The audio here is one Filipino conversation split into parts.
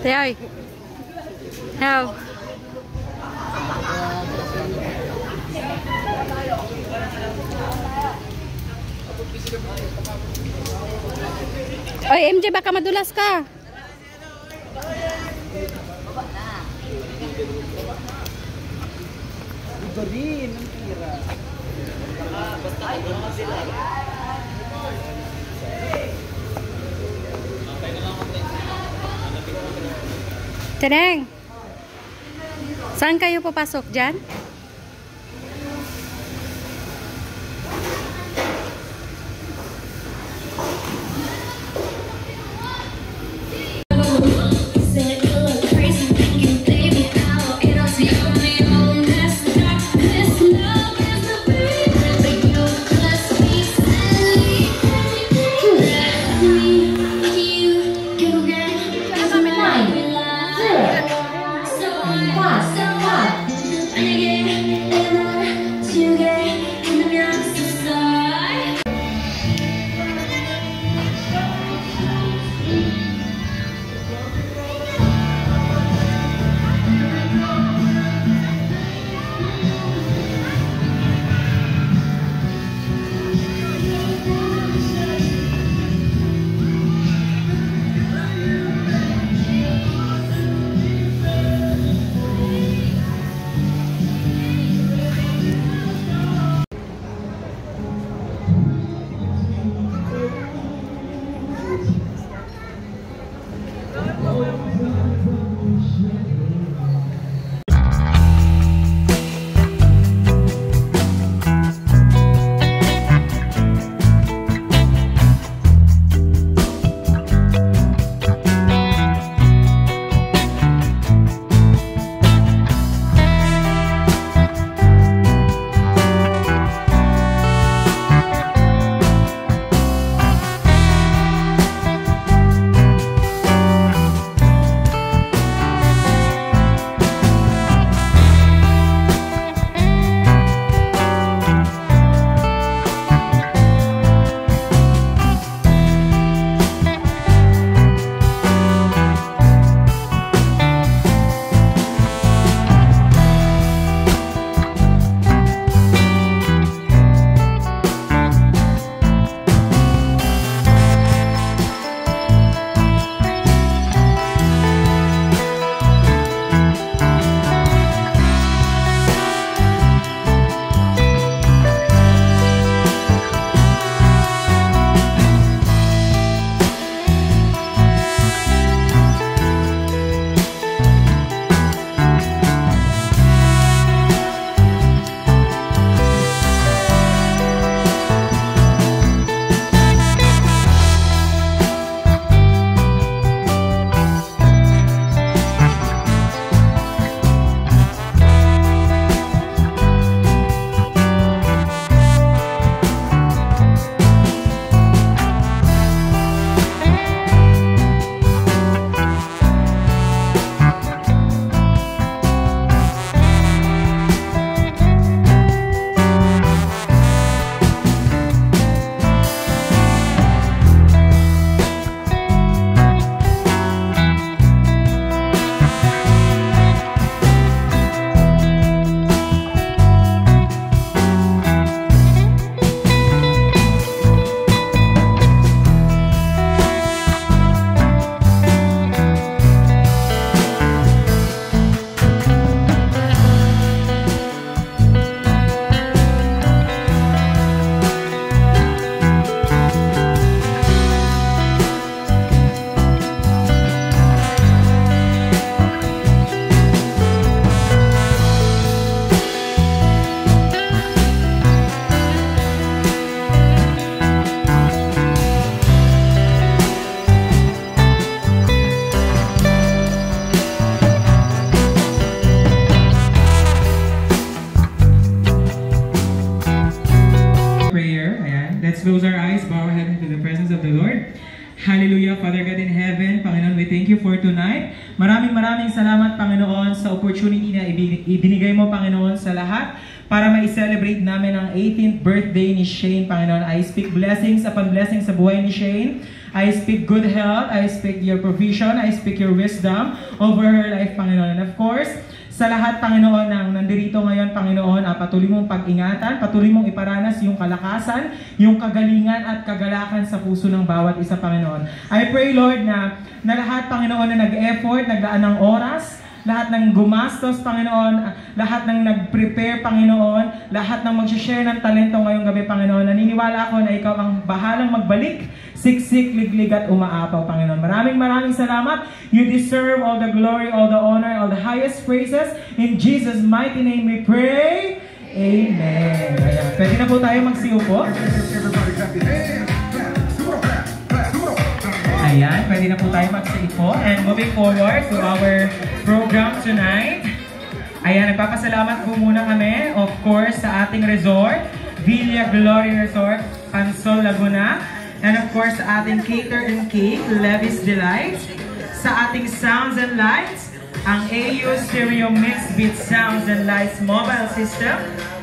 Tay, how? Oy, MJ, baka madulas ka. Ito din, ang tira. Basta ito naman sila. Teneng, saan kayo papasok dyan? close our eyes, bow our head into the presence of the Lord. Hallelujah, Father God in heaven, Panginoon, we thank you for tonight. Maraming salamat, Panginoon, sa opportunity na ibinigay mo, Panginoon, sa lahat para ma-celebrate namin ang 18th birthday ni Shane, Panginoon. I speak blessings upon blessings sa buhay ni Shane. I speak good health, I speak your provision, I speak your wisdom over her life, Panginoon. And of course, sa lahat, Panginoon, ng nandirito ngayon, Panginoon, patuloy mong pag-ingatan, patuloy mong iparanas yung kalakasan, yung kagalingan at kagalakan sa puso ng bawat isa, Panginoon. I pray, Lord, na lahat, Panginoon, na nag-effort, naglaan ng oras, lahat ng gumastos, Panginoon, lahat ng nag-prepare, Panginoon, lahat ng mag-share ng talento ngayong gabi, Panginoon. Naniniwala ako na ikaw ang bahalang magbalik, siksik, liglig at umaapaw, Panginoon. Maraming salamat. You deserve all the glory, all the honor, all the highest praises. In Jesus' mighty name we pray. Amen. Ayan. Pwede na po tayo magsiupo. Ayan, pwede na po tayo magsiupo. And moving forward to our program tonight. Ayan, nagpapasalamat po muna kami, of course, sa ating resort, Villa Glory Resort, Pansol, Laguna. And of course, sa ating Cater and Cake, Levi's Delight. Sa ating Sounds and Lights, ang AU Stereo Mix Beat Sounds and Lights Mobile System.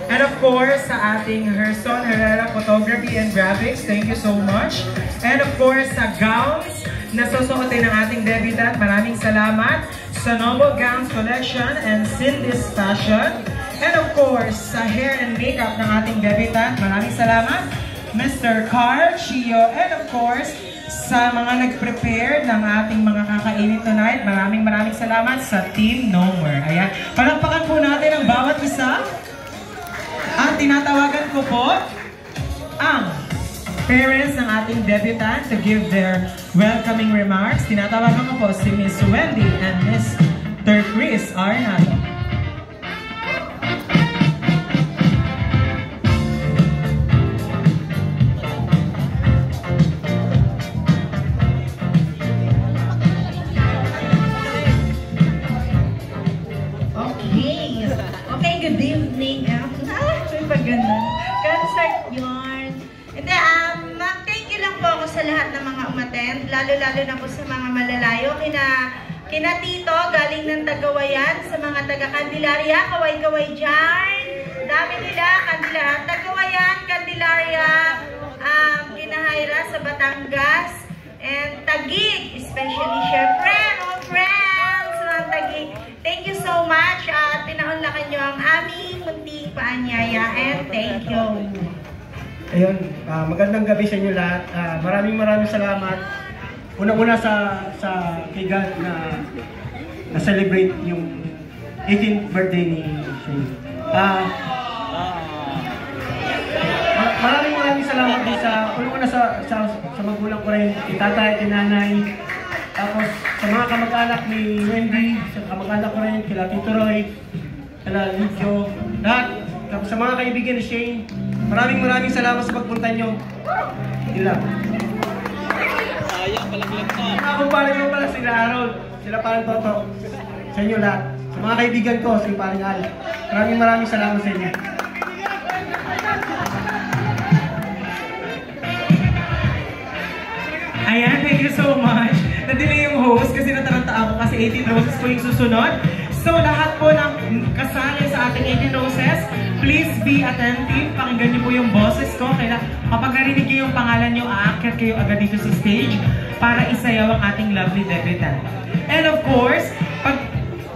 And of course, sa ating Herson Herrera Photography and Graphics, thank you so much. And of course, sa gowns na susuotin ng ating debutant, maraming salamat. Sa Noble Gowns Collection and Cindy's Fashion. And of course, sa hair and makeup ng ating debutant, maraming salamat. Mr. Carl, Chio, and of course, sa mga nag-prepare ng ating mga kakainin tonight, maraming salamat sa Team Nomor. Ayan, palakpakan po natin ang bawat isa. At tinatawagan ko po ang parents ng ating debutant to give their welcoming remarks. Tinatawagan ko po si Miss Wendy and Mr. Chris Arnado. Okay, good evening. May paganda. Concert yun. And then, thank you lang po ako sa lahat ng mga umattend, lalo-lalo na po sa mga malalayo, kina Tito, galing ng Tagawayan, sa mga taga-Candelaria, kaway-kaway dyan. Dami nila, Tagawayan, Candelaria, Kinahayra sa Batangas, and Taguig, especially syempre, all friends ng Taguig. Thank you so much at pinaunlakan nyo ang aming munting paanyaya, and thank you. Ayun, magandang gabi sa inyo lahat. Maraming salamat. Una-una sa kay God na celebrate yung 18th birthday ni Shane. Maraming salamat din sa una-una sa magulang ko rin, itatay, tinanay. Tapos sa mga kamag-anak ni Wendy, sa kamag-anak ko rin, kila Tito Roy, kila Lidio, lahat. Tapos sa mga kaibigan ni Shane, maraming salamat sa pagpunta nyo. Sila. Mga kumpare nyo pala sila Harold, sila parang Toto. Sa inyo lahat. Sa mga kaibigan ko, sila parang Al. Maraming salamat sa inyo. Ayan, thank you so much. Nadili yung host kasi nataranta ako kasi 18 roses po yung susunod. So lahat po ng kasali sa ating 18 roses, please be attentive. Pakinggan niyo po yung boses ko. Kapag narinig niyo yung pangalan niyo, aakyat kayo agad dito sa stage para isayaw ang ating lovely debutant. And of course, pag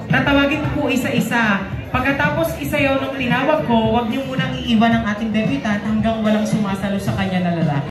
tatawagin ko po isa-isa, pagkatapos isayaw ng tinawag ko, huwag niyo munang iiwan ang ating debutant hanggang walang sumasalo sa kanya na lalaki.